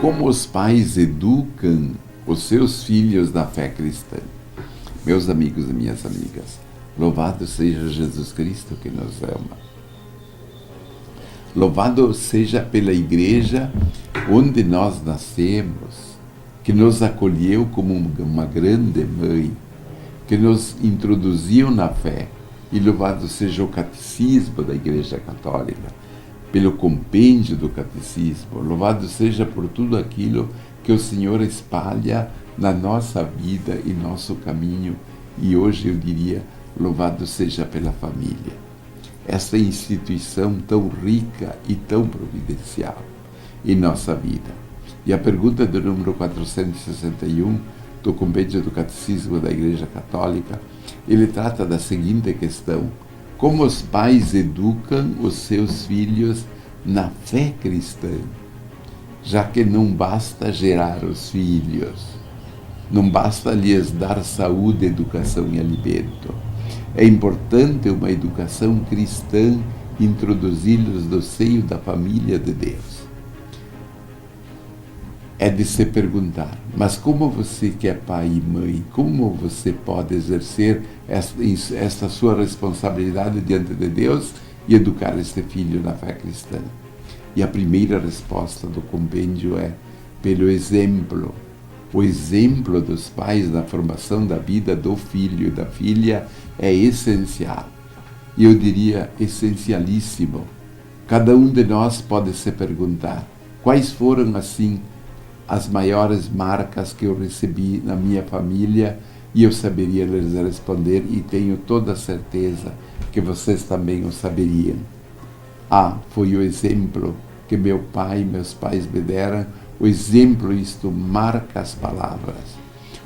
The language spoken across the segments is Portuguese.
como os pais educam os seus filhos na fé cristã. Meus amigos e minhas amigas, louvado seja Jesus Cristo que nos ama. Louvado seja pela igreja onde nós nascemos, que nos acolheu como uma grande mãe, que nos introduziu na fé. E louvado seja o catecismo da Igreja Católica, pelo compêndio do catecismo. Louvado seja por tudo aquilo que o Senhor espalha na nossa vida e nosso caminho. E hoje eu diria, louvado seja pela família. Essa instituição tão rica e tão providencial em nossa vida. E a pergunta do número 461 do compêndio do Catecismo da Igreja Católica, ele trata da seguinte questão: como os pais educam os seus filhos na fé cristã, já que não basta gerar os filhos, não basta lhes dar saúde, educação e alimento. É importante uma educação cristã, introduzi-los no seio da família de Deus. É de se perguntar, mas como você que é pai e mãe, como você pode exercer esta sua responsabilidade diante de Deus e educar este filho na fé cristã? E a primeira resposta do compêndio é pelo exemplo. O exemplo dos pais na formação da vida do filho e da filha é essencial. E eu diria essencialíssimo. Cada um de nós pode se perguntar, quais foram assim as maiores marcas que eu recebi na minha família, e eu saberia lhes responder, e tenho toda a certeza que vocês também o saberiam. Foi o exemplo que meu pai e meus pais me deram. O exemplo, isto marca as palavras.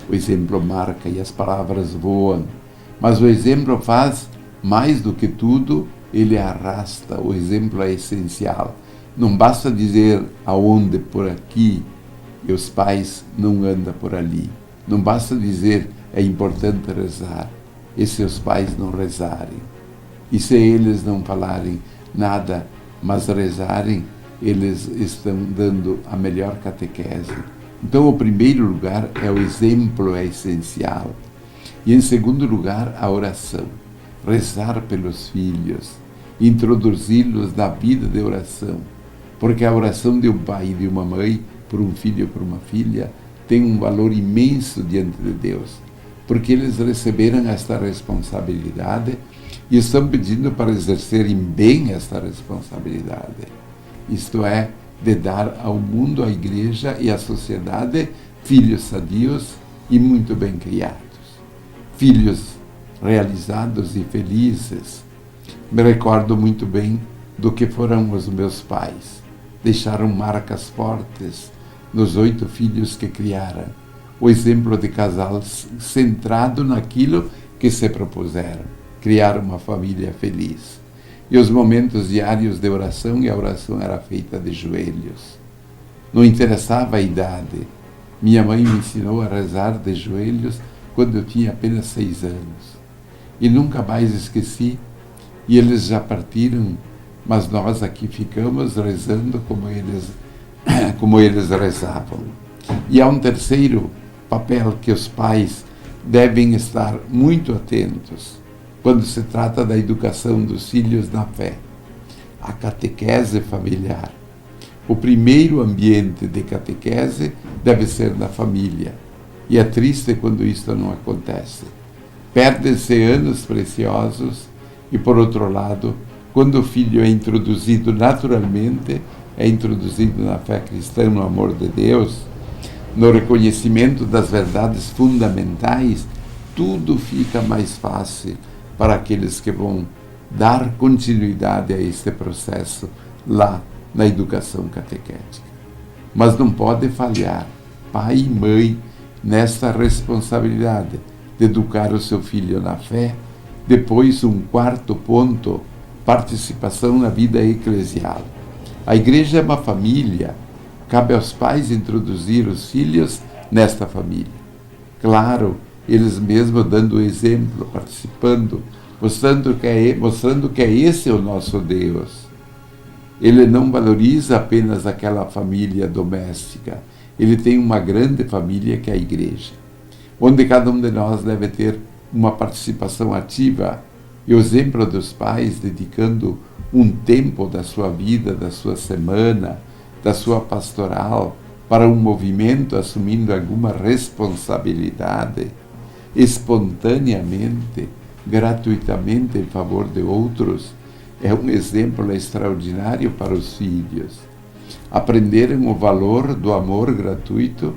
O exemplo marca e as palavras voam. Mas o exemplo faz mais do que tudo, ele arrasta. O exemplo é essencial. Não basta dizer aonde, por aqui, e os pais não andam por ali. Não basta dizer é importante rezar, e se os pais não rezarem. E se eles não falarem nada, mas rezarem, eles estão dando a melhor catequese. Então, o primeiro lugar é o exemplo, é essencial. E em segundo lugar, a oração. Rezar pelos filhos, introduzi-los na vida de oração. Porque a oração de um pai e de uma mãe, por um filho ou por uma filha, tem um valor imenso diante de Deus. Porque eles receberam esta responsabilidade e estão pedindo para exercerem bem esta responsabilidade. Isto é, de dar ao mundo, à igreja e à sociedade filhos sadios e muito bem criados. Filhos realizados e felizes. Me recordo muito bem do que foram os meus pais. Deixaram marcas fortes nos 8 filhos que criaram. O exemplo de casal centrado naquilo que se propuseram. Criar uma família feliz. E os momentos diários de oração, e a oração era feita de joelhos. Não interessava a idade. Minha mãe me ensinou a rezar de joelhos quando eu tinha apenas 6 anos. E nunca mais esqueci. E eles já partiram, mas nós aqui ficamos rezando como eles rezavam. E há um terceiro papel que os pais devem estar muito atentos quando se trata da educação dos filhos na fé. A catequese familiar. O primeiro ambiente de catequese deve ser na família. E é triste quando isso não acontece. Perdem-se anos preciosos e, por outro lado, quando o filho é introduzido naturalmente, é introduzido na fé cristã, no amor de Deus, no reconhecimento das verdades fundamentais, tudo fica mais fácil para aqueles que vão dar continuidade a este processo lá na educação catequética. Mas não pode falhar pai e mãe nesta responsabilidade de educar o seu filho na fé. Depois, um quarto ponto, participação na vida eclesial. A igreja é uma família, cabe aos pais introduzir os filhos nesta família. Claro, eles mesmos dando o exemplo, participando, mostrando que é esse o nosso Deus. Ele não valoriza apenas aquela família doméstica. Ele tem uma grande família que é a igreja, onde cada um de nós deve ter uma participação ativa. E o exemplo dos pais dedicando um tempo da sua vida, da sua semana, da sua pastoral, para um movimento, assumindo alguma responsabilidade, espontaneamente, gratuitamente em favor de outros, é um exemplo extraordinário para os filhos. Aprenderem o valor do amor gratuito,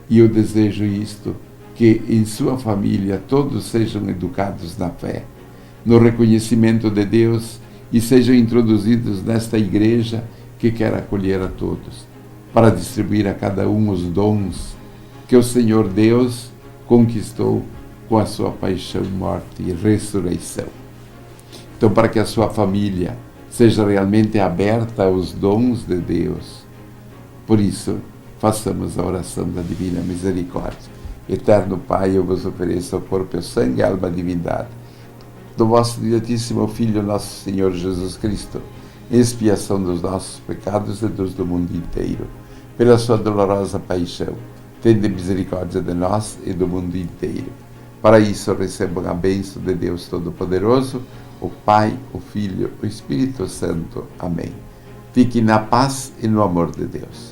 e eu desejo isto, que em sua família todos sejam educados na fé, no reconhecimento de Deus, e sejam introduzidos nesta igreja que quer acolher a todos, para distribuir a cada um os dons que o Senhor Deus conquistou com a sua paixão, morte e ressurreição. Então, para que a sua família seja realmente aberta aos dons de Deus, por isso, façamos a oração da Divina Misericórdia. Eterno Pai, eu vos ofereço o corpo, o sangue, a alma, a divindade do vosso diletíssimo Filho, nosso Senhor Jesus Cristo, em expiação dos nossos pecados e dos do mundo inteiro. Pela sua dolorosa paixão, tende misericórdia de nós e do mundo inteiro. Para isso, recebam a bênção de Deus Todo-Poderoso, o Pai, o Filho, o Espírito Santo. Amém. Fiquem na paz e no amor de Deus.